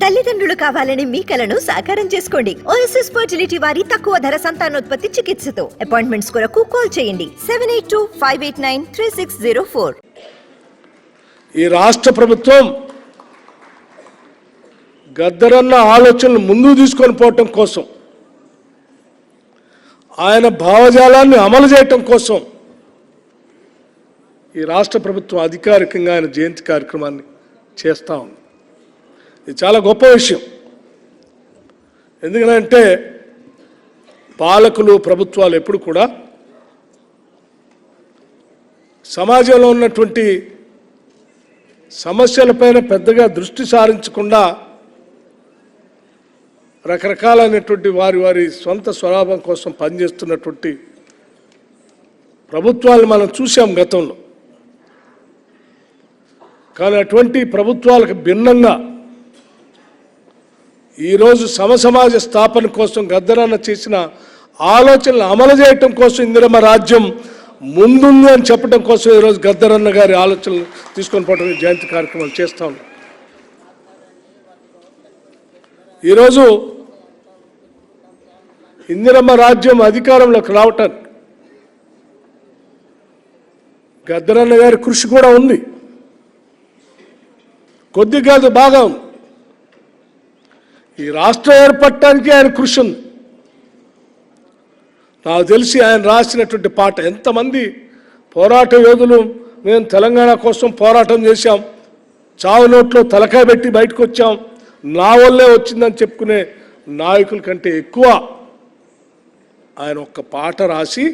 తల్లిదండ్రులు కావాలని మీ కలను సాకారం చేసుకోండి. ఓఎస్ఎస్ ఫర్టిలిటీ వారి తక్కువ ధర సంతానోత్పత్తి చికిత్సతో అపాయింట్మెంట్స్ కొరకు కాల్ చేయండి 7825893604. ఈ రాష్ట్ర ప్రభుత్వం గద్దరన్న ఆలోచనలు ముందుకు తీసుకొని పోవటం కోసం, ఆయన భావజాలాన్ని అమలు చేయటం కోసం ఈ రాష్ట్ర ప్రభుత్వం అధికారికంగా ఆయన జయంతి కార్యక్రమాన్ని చేస్తూ ఉంది. ఇది చాలా గొప్ప విషయం. ఎందుకంటే పాలకులు, ప్రభుత్వాలు ఎప్పుడు కూడా సమాజంలో ఉన్నటువంటి సమస్యలపైన పెద్దగా దృష్టి సారించకుండా రకరకాలైనటువంటి వారి స్వంత స్వలాభం కోసం పనిచేస్తున్నటువంటి ప్రభుత్వాలు మనం చూసాం గతంలో. కానీ అటువంటి ప్రభుత్వాలకు భిన్నంగా ఈరోజు సమసమాజ స్థాపన కోసం గద్దరన్న చేసిన ఆలోచనలు అమలు చేయటం కోసం ఇందిరమ్మ రాజ్యం ముందుంది అని చెప్పడం కోసం ఈరోజు గద్దరన్న గారి ఆలోచనలు తీసుకొని పోవడం జయంతి కార్యక్రమాలు చేస్తూ ఉన్నాం. ఈరోజు ఇందిరమ్మ రాజ్యం అధికారంలోకి రావటానికి గద్దరన్న గారి కృషి కూడా ఉంది. కొద్ది కాదు, బాగా ఉంది. ఈ రాష్ట్రం ఏర్పడటానికి ఆయన కృషి ఉంది. నాకు తెలిసి ఆయన రాసినటువంటి పాట, ఎంతమంది పోరాట యోధులు మేము తెలంగాణ కోసం పోరాటం చేశాం, చావు నోట్లో తలకాయ పెట్టి బయటకు వచ్చాం, నా వల్లే వచ్చిందని చెప్పుకునే నాయకుల కంటే ఎక్కువ ఆయన ఒక్క పాట రాసి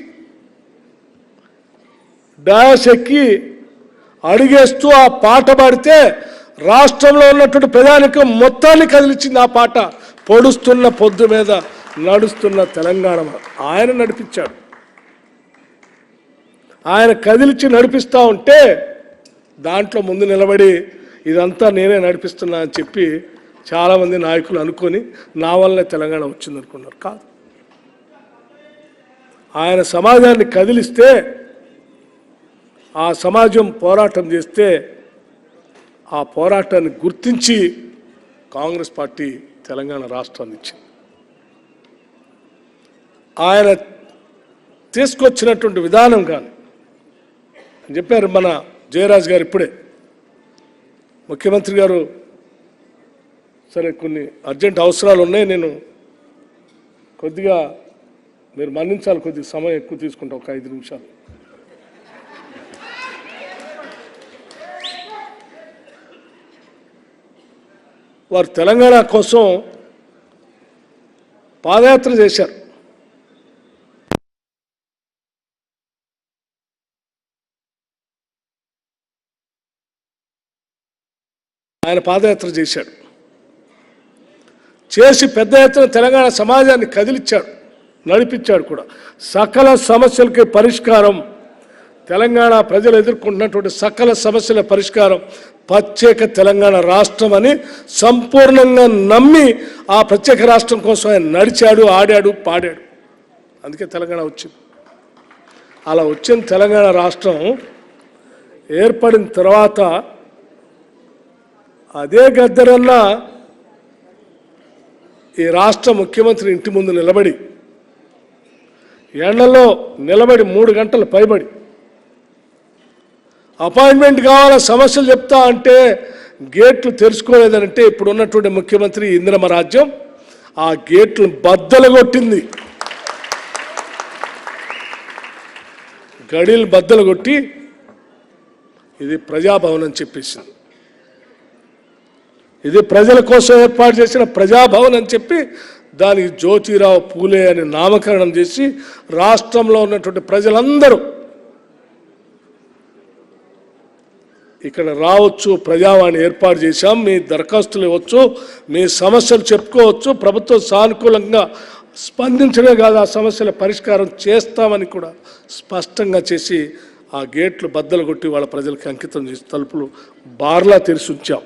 డాష్ ఎక్కి అడిగేస్తూ ఆ పాట పాడితే రాష్ట్రంలో ఉన్నటువంటి ప్రజానికం మొత్తాన్ని కదిలించింది. ఆ పాట పొడుస్తున్న పొద్దు మీద నడుస్తున్న తెలంగాణ ఆయన నడిపించాడు. ఆయన కదిలించి నడిపిస్తూ ఉంటే దాంట్లో ముందు నిలబడి ఇదంతా నేనే నడిపిస్తున్నా అని చెప్పి చాలామంది నాయకులు అనుకొని నా వల్లనే తెలంగాణ వచ్చింది అనుకున్నారు. కాదు, ఆయన సమాజాన్ని కదిలిస్తే, ఆ సమాజం పోరాటం చేస్తే ఆ పోరాటాన్ని గుర్తించి కాంగ్రెస్ పార్టీ తెలంగాణ రాష్ట్రాన్ని ఇచ్చింది. ఆయన తీసుకొచ్చినటువంటి విధానం కానీ చెప్పారు మన జయరాజ్ గారు ఇప్పుడే. ముఖ్యమంత్రి గారు సరే కొన్ని అర్జెంట్ అవసరాలు ఉన్నాయి, నేను కొద్దిగా మీరు మన్నించాలి, కొద్దిగా సమయం ఎక్కువ తీసుకుంటా, ఒక 5 నిమిషాలు. వారు తెలంగాణ కోసం పాదయాత్ర చేశారు. ఆయన పాదయాత్ర చేశాడు, చేసి పెద్ద ఎత్తున తెలంగాణ సమాజాన్ని కదిలిచ్చాడు, నడిపించాడు కూడా. సకల సమస్యలకి పరిష్కారం, తెలంగాణ ప్రజలు ఎదుర్కొంటున్నటువంటి సకల సమస్యల పరిష్కారం ప్రత్యేక తెలంగాణ రాష్ట్రం అని సంపూర్ణంగా నమ్మి ఆ ప్రత్యేక రాష్ట్రం కోసం ఆయన నడిచాడు, ఆడాడు, పాడాడు. అందుకే తెలంగాణ వచ్చింది. అలా వచ్చిన తెలంగాణ రాష్ట్రం ఏర్పడిన తర్వాత అదే గద్దరన్న ఈ రాష్ట్ర ముఖ్యమంత్రి ఇంటి ముందు నిలబడి, ఎండలో నిలబడి 3 గంటలు పైబడి అపాయింట్మెంట్ కావాలా, సమస్యలు చెప్తా అంటే గేట్లు తెరుచుకోలేదనంటే ఇప్పుడు ఉన్నటువంటి ముఖ్యమంత్రి ఇందిరమ్మ రాజ్యం ఆ గేట్లు బద్దలు కొట్టింది. గడిలు బద్దలు కొట్టి ఇది ప్రజాభవన్ అని చెప్పేసింది. ఇది ప్రజల కోసం ఏర్పాటు చేసిన ప్రజాభవన్ అని చెప్పి దానికి జ్యోతిరావు పూలే అని నామకరణం చేసి రాష్ట్రంలో ఉన్నటువంటి ప్రజలందరూ ఇక్కడ రావచ్చు, ప్రజావాణి ఏర్పాటు చేశాం, మీ దరఖాస్తులు ఇవ్వచ్చు, మీ సమస్యలు చెప్పుకోవచ్చు, ప్రభుత్వం సానుకూలంగా స్పందించడమే కాదు ఆ సమస్యల పరిష్కారం చేస్తామని కూడా స్పష్టంగా చేసి ఆ గేట్లు బద్దలు కొట్టి వాళ్ళ ప్రజలకి అంకితం చేసి తలుపులు బార్లా తెరిచి ఉంచాం.